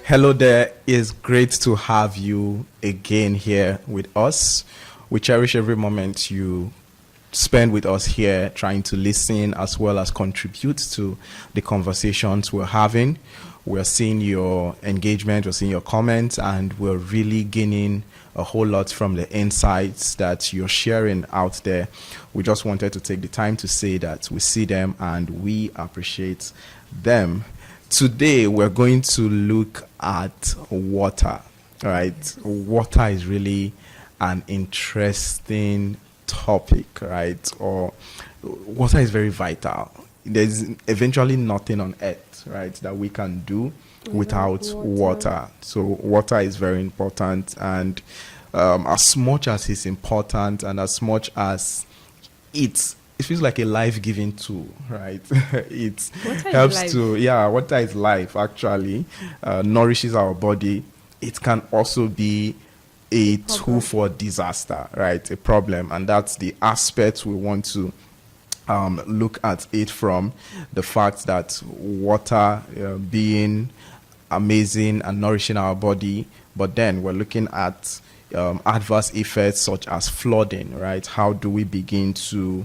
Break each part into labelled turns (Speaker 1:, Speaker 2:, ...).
Speaker 1: Hello there. It's great to have you again here with us. We cherish every moment you spend with us here trying to listen as well as contribute to the conversations we're having. We're seeing your engagement, we're seeing your comments, and we're really gaining a whole lot from the insights that you're sharing out there. We just wanted to take the time to say that we see them and we appreciate them. Today, we're going to look at water, right? Water is really an interesting topic, right? Or water is very vital. There's eventually nothing on earth, right, that we can do without water. So water is very important, and as much as it's important and as much as it feels like a life-giving tool, right? It helps to, water is life, actually. Nourishes our body. It can also be a tool for disaster, right? A problem. And that's the aspect we want to look at it from. The fact that water being amazing and nourishing our body, but then we're looking at adverse effects such as flooding, right? How do we begin to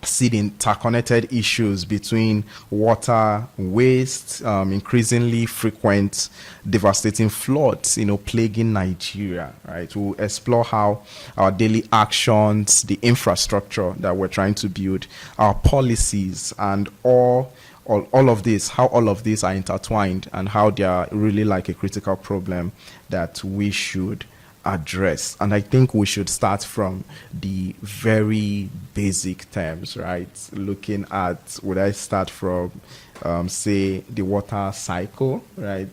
Speaker 1: see the interconnected issues between water waste, increasingly frequent devastating floods, plaguing Nigeria, right? We'll explore how our daily actions, the infrastructure that we're trying to build, our policies, and all of this, how all of these are intertwined and how they are really like a critical problem that we should address. And I think we should start from the very basic terms, right? Looking at, would I start from, say, the water cycle, right?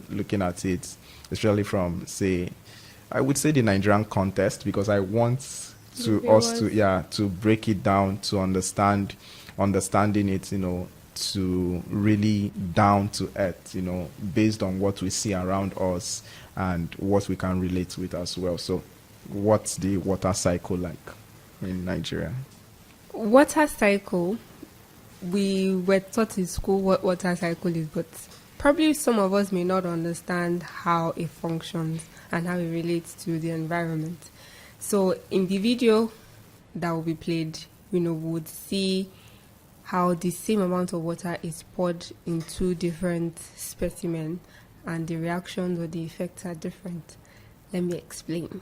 Speaker 1: Looking at it, especially from, say, I would say the Nigerian context, because I want to break it down to understanding it, to really down to earth, based on what we see around us and what we can relate with as well. So what's the water cycle like in Nigeria?
Speaker 2: Water cycle, we were taught in school what water cycle is, but probably some of us may not understand how it functions and how it relates to the environment. So in the video that will be played, we would see how the same amount of water is poured in two different specimens and the reactions or the effects are different. Let me explain.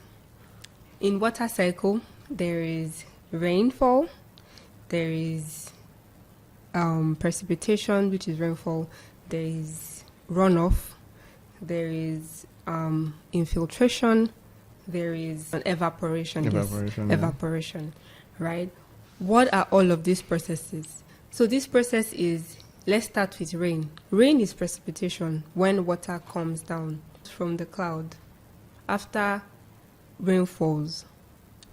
Speaker 2: In water cycle, there is rainfall, there is precipitation, which is rainfall, there is runoff, there is infiltration, there is evaporation. Evaporation, right? What are all of these processes? So this process is, let's start with rain. Rain is precipitation when water comes down from the cloud. After rain falls,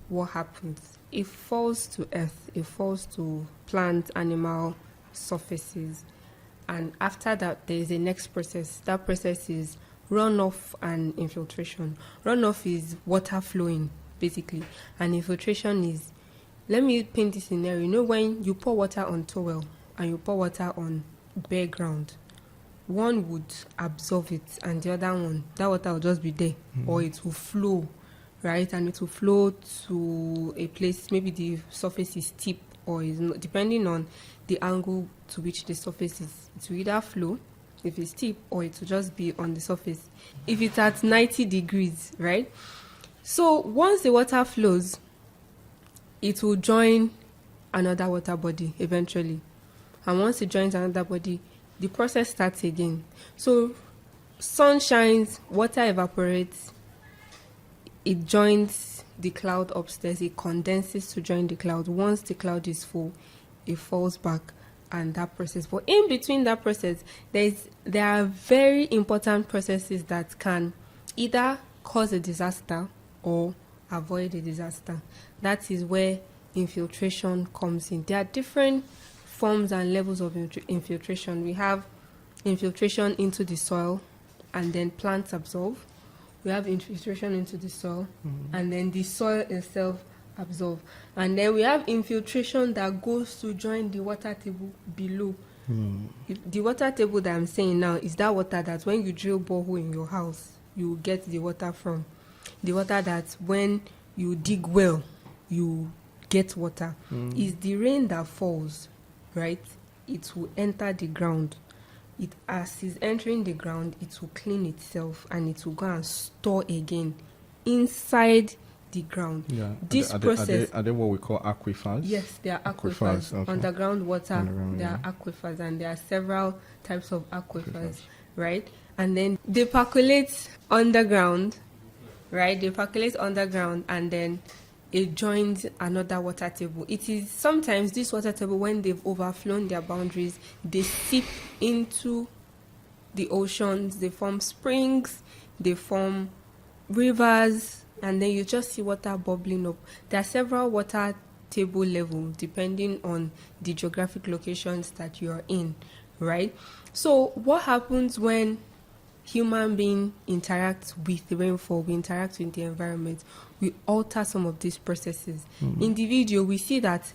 Speaker 2: what happens? It falls to earth, it falls to plant, animal surfaces. And after that, there is a next process. That process is runoff and infiltration. Runoff is water flowing, basically. And infiltration is, let me paint this scenario. When you pour water on towel and you pour water on bare ground, one would absorb it and the other one, that water will just be there, or it will flow, right? And it will flow to a place, maybe the surface is steep or is not, depending on the angle to which the surface is. It will either flow if it's steep, or it will just be on the surface if it's at 90 degrees, right? So once the water flows, it will join another water body eventually. And once it joins another body, the process starts again. So sun shines, water evaporates, it joins the cloud upstairs, it condenses to join the cloud. Once the cloud is full, it falls back, and that process. But in between that process, there are very important processes that can either cause a disaster or avoid a disaster. That is where infiltration comes in. There are different forms and levels of infiltration. We have infiltration into the soil, and then plants absorb. We have infiltration into the soil, and then the soil itself absorb. And then we have infiltration that goes to join the water table below. The water table that I'm saying now is that water that when you drill borehole in your house, you get the water from. The water that when you dig well, you get water. Is the rain that falls, right? It will enter the ground. As it's entering the ground, it will clean itself and it will go and store again inside the ground.
Speaker 1: Yeah.
Speaker 2: This process.
Speaker 1: Are they what we call aquifers?
Speaker 2: Yes, they are aquifers. Okay. Underground water, they are aquifers, and there are several types of aquifers, right? And then they percolate underground, right? They percolate underground, and then it joins another water table. It is sometimes this water table, when they've overflown their boundaries, they seep into the oceans, they form springs, they form rivers, and then you just see water bubbling up. There are several water table levels depending on the geographic locations that you are in, right? So what happens when human being interacts with the rainfall, we interact with the environment, we alter some of these processes. In the video, we see that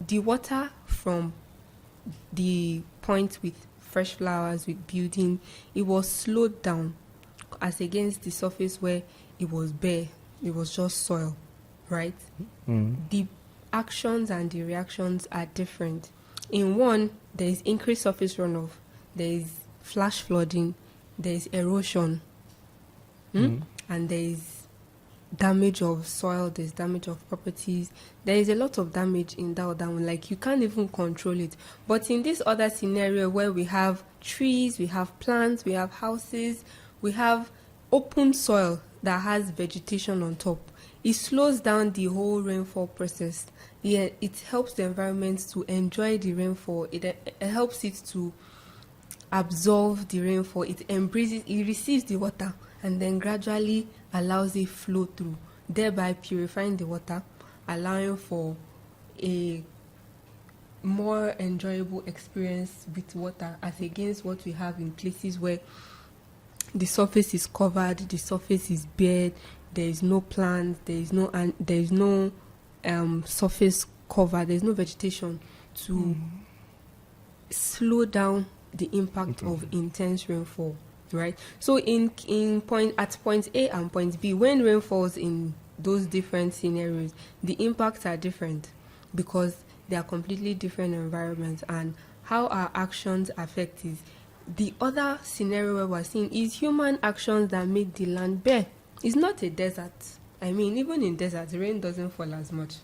Speaker 2: the water from the point with fresh flowers, with building, it was slowed down as against the surface where it was bare, it was just soil, right? The actions and the reactions are different. In one, there is increased surface runoff, there is flash flooding, there is erosion, and there is damage of soil, there's damage of properties. There is a lot of damage in that other one, like you can't even control it. But in this other scenario where we have trees, we have plants, we have houses, we have open soil that has vegetation on top, it slows down the whole rainfall process. Yeah, it helps the environment to enjoy the rainfall. It helps it to absorb the rainfall. It embraces, it receives the water and then gradually allows it flow through, thereby purifying the water, allowing for a more enjoyable experience with water as against what we have in places where the surface is covered, the surface is bare, there is no plant, there is no surface cover, there is no vegetation to slow down the impact of intense rainfall, right? So at point A and point B, when rain falls in those different scenarios, the impacts are different because they are completely different environments, and how our actions affect is the other scenario where we're seeing is human actions that make the land bare. It's not a desert. I mean, even in deserts, rain doesn't fall as much,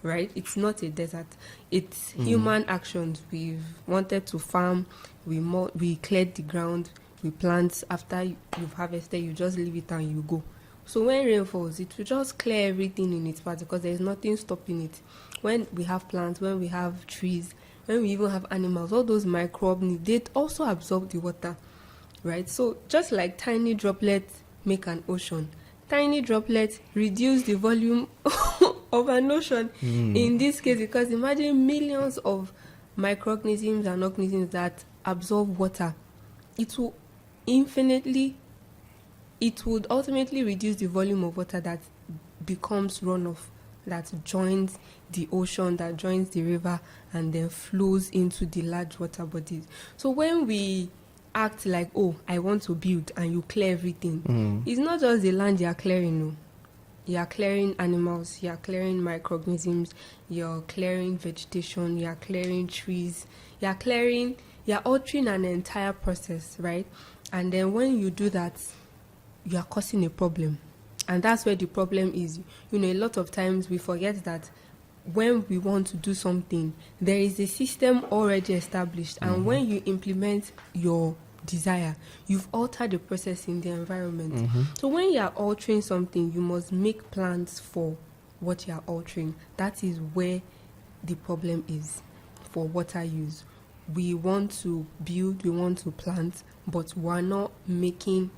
Speaker 2: right? It's not a desert. It's human actions. We've wanted to farm, we cleared the ground, we plant. After you've harvested, you just leave it and you go. So when rain falls, it will just clear everything in its path because there's nothing stopping it. When we have plants, when we have trees, when we even have animals, all those microbes, they also absorb the water, right? So just like tiny droplets make an ocean, tiny droplets reduce the volume of an ocean in this case, because imagine millions of microorganisms and organisms that absorb water. It would ultimately reduce the volume of water that becomes runoff, that joins the ocean, that joins the river, and then flows into the large water bodies. So when we act like, oh, I want to build, and you clear everything, it's not just the land you are clearing, no. You are clearing animals, you are clearing microorganisms, you are clearing vegetation, you are clearing trees, you are altering an entire process, right? And then when you do that, you are causing a problem. And that's where the problem is. You know, a lot of times we forget that when we want to do something, there is a system already established. And when you implement your desire, you've altered the process in the environment. So when you are altering something, you must make plans for what you are altering. That is where the problem is for water use. We want to build, we want to plant, but we're not making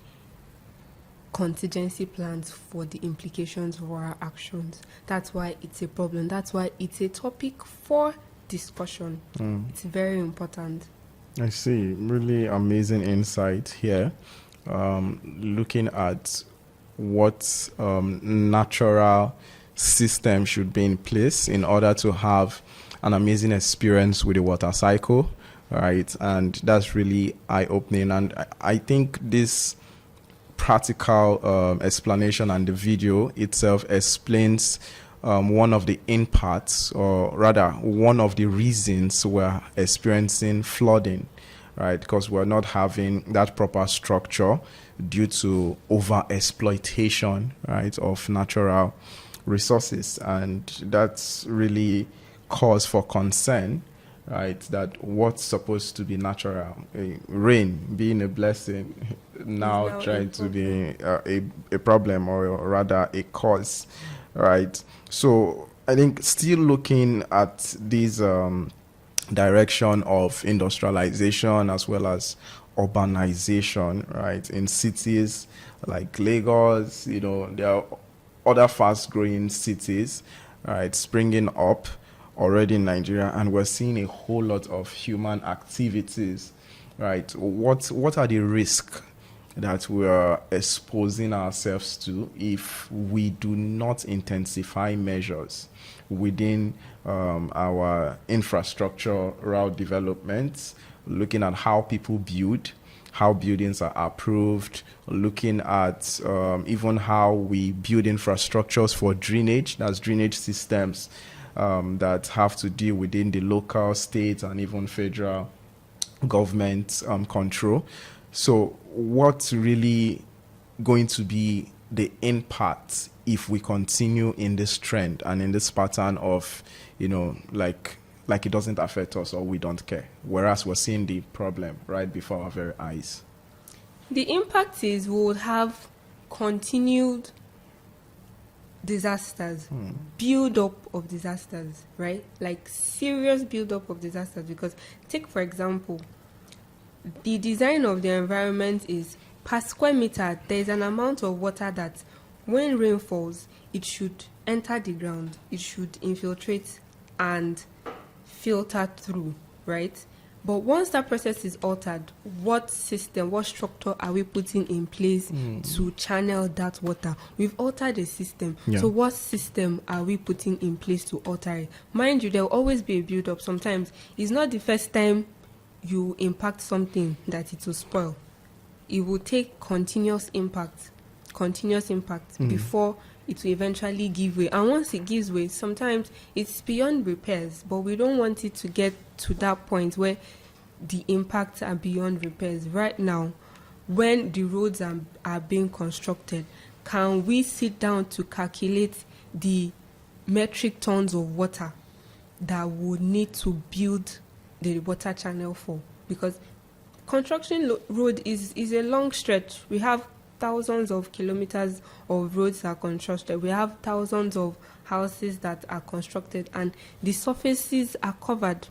Speaker 2: contingency plans for the implications of our actions. That's why it's a problem. That's why it's a topic for discussion. It's very important.
Speaker 1: I see. Really amazing insight here. Looking at what natural system should be in place in order to have an amazing experience with the water cycle, right? And that's really eye-opening. And I think this practical explanation and the video itself explains one of the impacts, or rather one of the reasons we're experiencing flooding, right? Because we're not having that proper structure due to over exploitation, right, of natural resources. And that's really cause for concern, right? That what's supposed to be natural, rain being a blessing, now trying to be a problem, or rather a cause, right? So I think still looking at this direction of industrialization as well as urbanization, right? In cities like Lagos, there are other fast-growing cities, right, springing up already in Nigeria, and we're seeing a whole lot of human activities, right? What are the risks that we are exposing ourselves to if we do not intensify measures within our infrastructural developments, looking at how people build, how buildings are approved, looking at even how we build infrastructures for drainage, that's drainage systems that have to deal within the local, state, and even federal government control. So what's really going to be the impact if we continue in this trend and in this pattern of, like it doesn't affect us or we don't care, whereas we're seeing the problem right before our very eyes?
Speaker 2: The impact is we will have continued disasters, build up of disasters, right? Like serious build up of disasters. Because take, for example, the design of the environment is per square meter, there's an amount of water that when rain falls, it should enter the ground, it should infiltrate and filter through, right? But once that process is altered, what system, what structure are we putting in place to channel that water? We've altered the system. Yeah. So what system are we putting in place to alter it? Mind you, there will always be a build-up. Sometimes it's not the first time you impact something that it will spoil. It will take continuous impact before it will eventually give way. And once it gives way, sometimes it's beyond repairs, but we don't want it to get to that point where the impacts are beyond repairs. Right now, when the roads are being constructed, can we sit down to calculate the metric tons of water that would need to build the water channel for? Because construction road is a long stretch. We have thousands of kilometers of roads that are constructed. We have thousands of houses that are constructed, and the surfaces are covered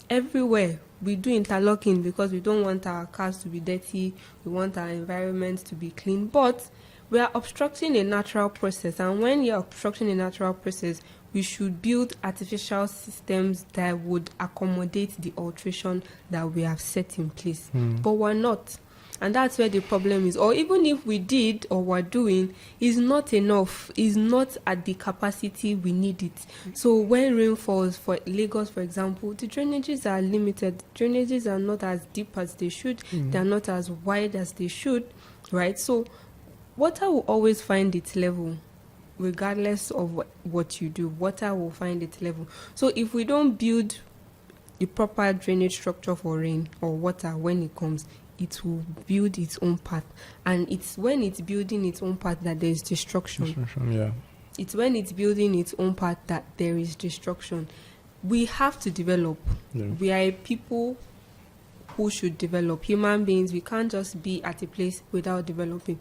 Speaker 2: everywhere. We do interlocking because we don't want our cars to be dirty. We want our environment to be clean. But we are obstructing a natural process, and when you're obstructing a natural process, we should build artificial systems that would accommodate the alteration that we have set in place. But we're not. And that's where the problem is. Or even if we did or we're doing, is not enough, is not at the capacity we need it. So when rain falls, for Lagos, for example, the drainages are limited. Drainages are not as deep as they should. They're not as wide as they should, right? So water will always find its level. Regardless of what you do, water will find its level. So if we don't build the proper drainage structure for rain or water when it comes, it will build its own path. And it's when it's building its own path that there is destruction.
Speaker 1: Yeah.
Speaker 2: It's when it's building its own path that there is destruction. We have to develop. Yeah. We are a people who should develop. Human beings, we can't just be at a place without developing.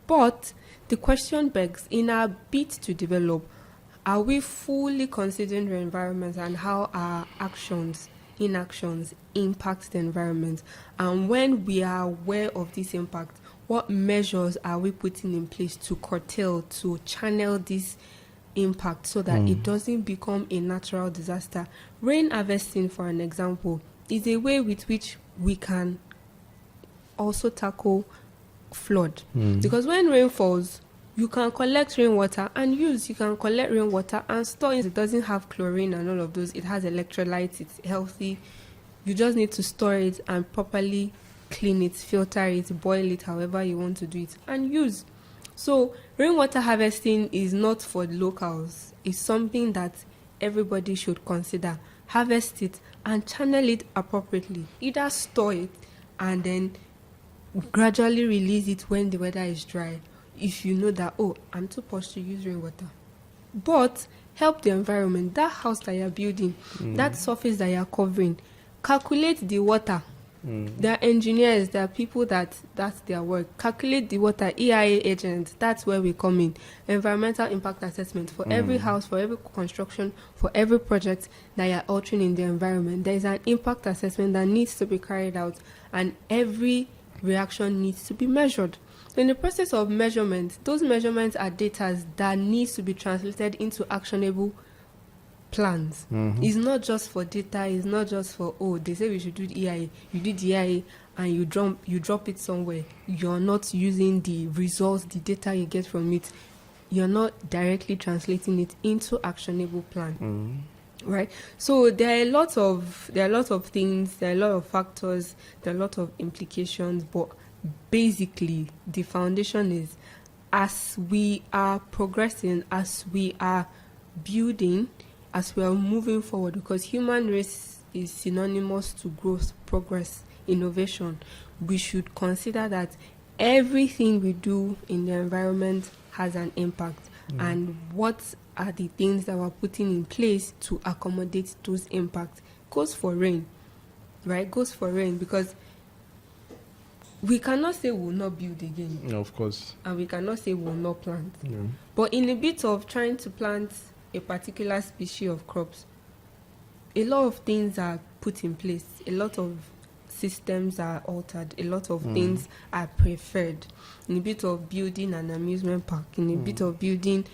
Speaker 2: But the question begs, in our bid to develop, are we fully considering the environment and how our inactions impact the environment? And when we are aware of this impact, what measures are we putting in place to curtail, to channel this impact so that it doesn't become a natural disaster? Rain harvesting, for an example, is a way with which we can also tackle flood. Because when rain falls, You can collect rainwater and use. You can collect rainwater and store it. It doesn't have chlorine and all of those. It has electrolytes. It's healthy. You just need to store it and properly clean it, filter it, boil it, however you want to do it, and use. So rainwater harvesting is not for the locals. It's something that everybody should consider. Harvest it and channel it appropriately. Either store it and then gradually release it when the weather is dry. If you know that, I'm too posh to use rainwater. But help the environment. That house that you're building, that surface that you're covering, calculate the water. There are engineers, there are people that's their work. Calculate the water, EIA agents, that's where we come in. Environmental impact assessment for every house, for every construction, for every project that you're altering in the environment. There is an impact assessment that needs to be carried out, and every reaction needs to be measured. In the process of measurement, those measurements are data that needs to be translated into actionable plans. It's not just for data. It's not just for, they say we should do the EIA. You do the EIA and you drop it somewhere. You're not using the results, the data you get from it. You're not directly translating it into actionable plan. Right? So there are a lot of things, there are a lot of factors, there are a lot of implications, but basically the foundation is, as we are progressing, as we are building, as we are moving forward, because human race is synonymous to growth, progress, innovation, we should consider that everything we do in the environment has an impact. And what are the things that we're putting in place to accommodate those impacts? Goes for rain, right? Goes for rain, because we cannot say we'll not build again.
Speaker 1: No, of course.
Speaker 2: And we cannot say we'll not plant.
Speaker 1: Yeah.
Speaker 2: But in a bit of trying to plant a particular species of crops, a lot of things are put in place. A lot of systems are altered. A lot of things are preferred. In a bit of building an amusement park, in a bit of building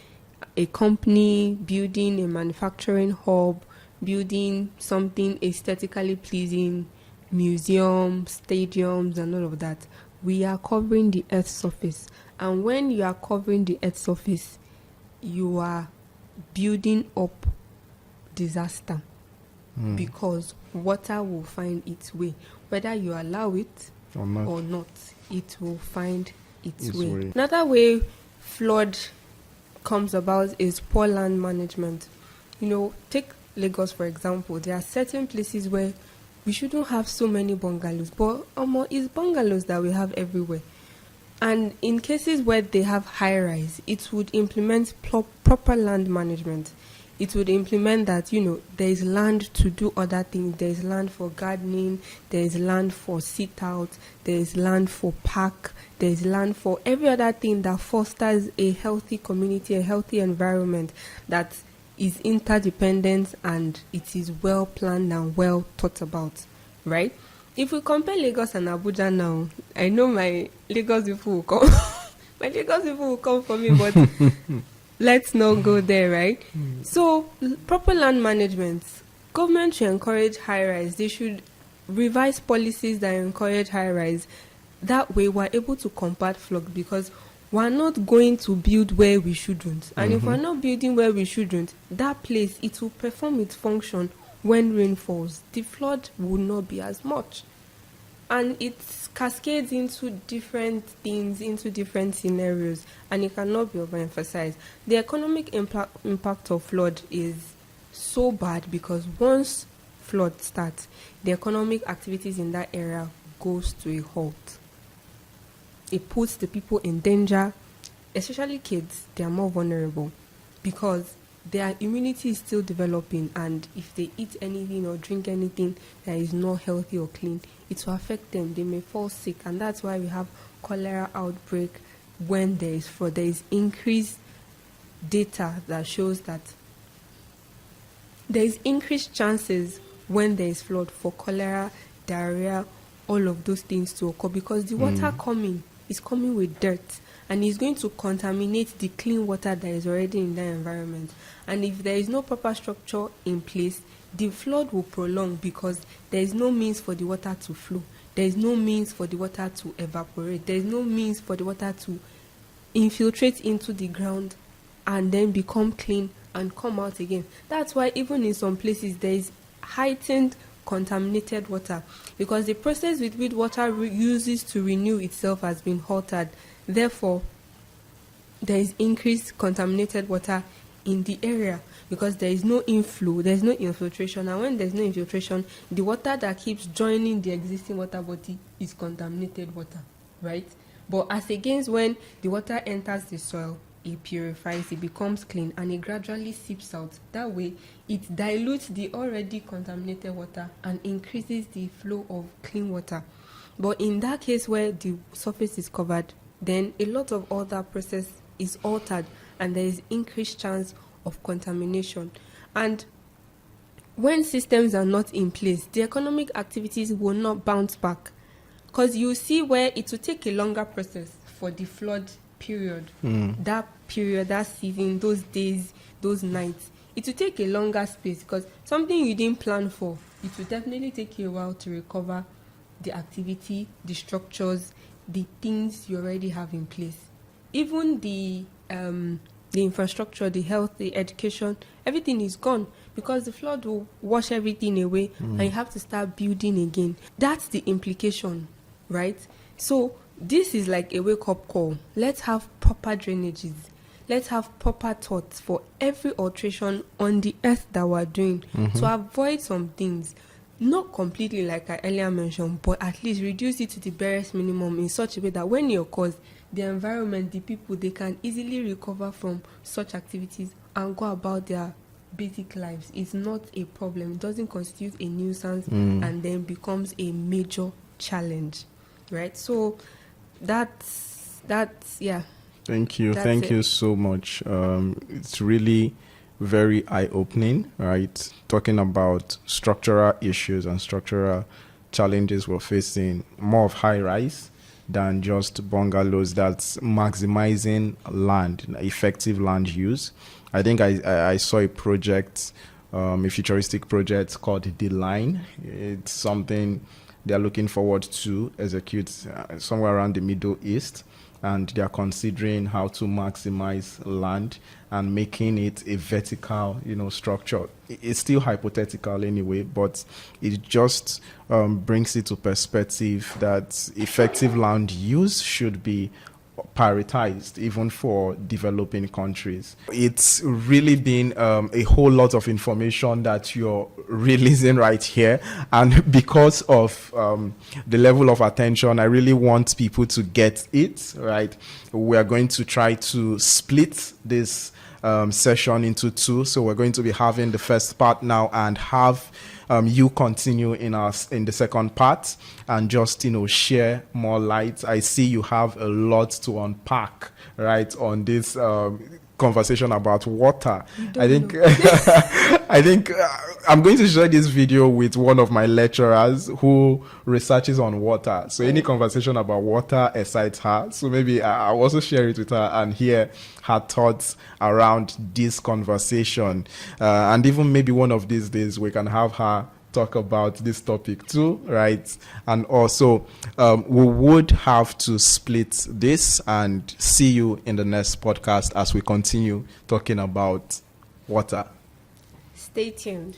Speaker 2: a company, building a manufacturing hub, building something aesthetically pleasing, museums, stadiums, and all of that, we are covering the earth's surface. And when you are covering the earth's surface, you are building up disaster, because water will find its way. Whether you allow it or not, it will find its way. Another way flood comes about is poor land management. Take Lagos for example. There are certain places where we shouldn't have so many bungalows, but it's bungalows that we have everywhere. And in cases where they have high-rise, it would implement proper land management. It would implement that, there is land to do other things. There is land for gardening. There is land for sit-out. There is land for park. There is land for every other thing that fosters a healthy community, a healthy environment that is interdependent, and it is well planned and well thought about, right? If we compare Lagos and Abuja now, I know my Lagos people will come. My Lagos people will come for me, but let's not go there, right? So, proper land management. Government should encourage high-rise. They should revise policies that encourage high-rise. That way, we're able to combat flood, because we're not going to build where we shouldn't. And if we're not building where we shouldn't, that place, it will perform its function when rain falls. The flood will not be as much. And it cascades into different things, into different scenarios, and it cannot be overemphasized. The economic impact of flood is so bad, because once flood starts, the economic activities in that area goes to a halt. It puts the people in danger, especially kids. They are more vulnerable because their immunity is still developing, and if they eat anything or drink anything that is not healthy or clean, it will affect them. They may fall sick, and that's why we have cholera outbreak when there is flood. There is increased data that shows that there is increased chances when there is flood for cholera, diarrhea, all of those things to occur, because the water coming is coming with dirt, and it's going to contaminate the clean water that is already in that environment. And if there is no proper structure in place, the flood will prolong, because there is no means for the water to flow. There is no means for the water to evaporate. There is no means for the water to infiltrate into the ground and then become clean and come out again. That's why even in some places there is heightened contaminated water, because the process with which water uses to renew itself has been altered. Therefore, there is increased contaminated water in the area because there is no inflow, there is no infiltration, and when there's no infiltration, the water that keeps joining the existing water body is contaminated water, right? But as against when the water enters the soil, it purifies, it becomes clean, and it gradually seeps out. That way, it dilutes the already contaminated water and increases the flow of clean water. But in that case where the surface is covered, then a lot of other process is altered and there is increased chance of contamination. And when systems are not in place, the economic activities will not bounce back, because you see where it will take a longer process for the flood period, that period, that season, those days, those nights, it will take a longer space, because something you didn't plan for, it will definitely take you a while to recover the activity, the structures, the things you already have in place. Even the infrastructure, the health, the education, everything is gone because the flood will wash everything away and you have to start building again. That's the implication, right? So this is like a wake-up call. Let's have proper drainages. Let's have proper thoughts for every alteration on the earth that we're doing to avoid some things. Not completely like I earlier mentioned, but at least reduce it to the barest minimum in such a way that when it occurs, the environment, the people, they can easily recover from such activities and go about their basic lives. It's not a problem. It doesn't constitute a nuisance and then becomes a major challenge, right? So that's yeah.
Speaker 1: Thank you. Thank you so much. It's really very eye-opening, right? Talking about structural issues and structural challenges we're facing, more of high-rise than just bungalows. That's maximizing land, effective land use. I think I saw a project, a futuristic project called The Line. It's something they're looking forward to execute somewhere around the Middle East. And they are considering how to maximize land and making it a vertical, structure. It's still hypothetical anyway, but it just brings it to perspective that effective land use should be prioritized even for developing countries. It's really been a whole lot of information that you're releasing right here, and because of the level of attention, I really want people to get it right. We are going to try to split this session into two, so we're going to be having the first part now and have you continue in the second part and just share more light. I see you have a lot to unpack right on this conversation about water. I think I'm going to share this video with one of my lecturers who researches on water. So any conversation about water excites her. So maybe I'll also share it with her and hear her thoughts around this conversation. And even maybe one of these days we can have her talk about this topic too, right? And also we would have to split this and see you in the next podcast as we continue talking about water.
Speaker 2: Stay tuned.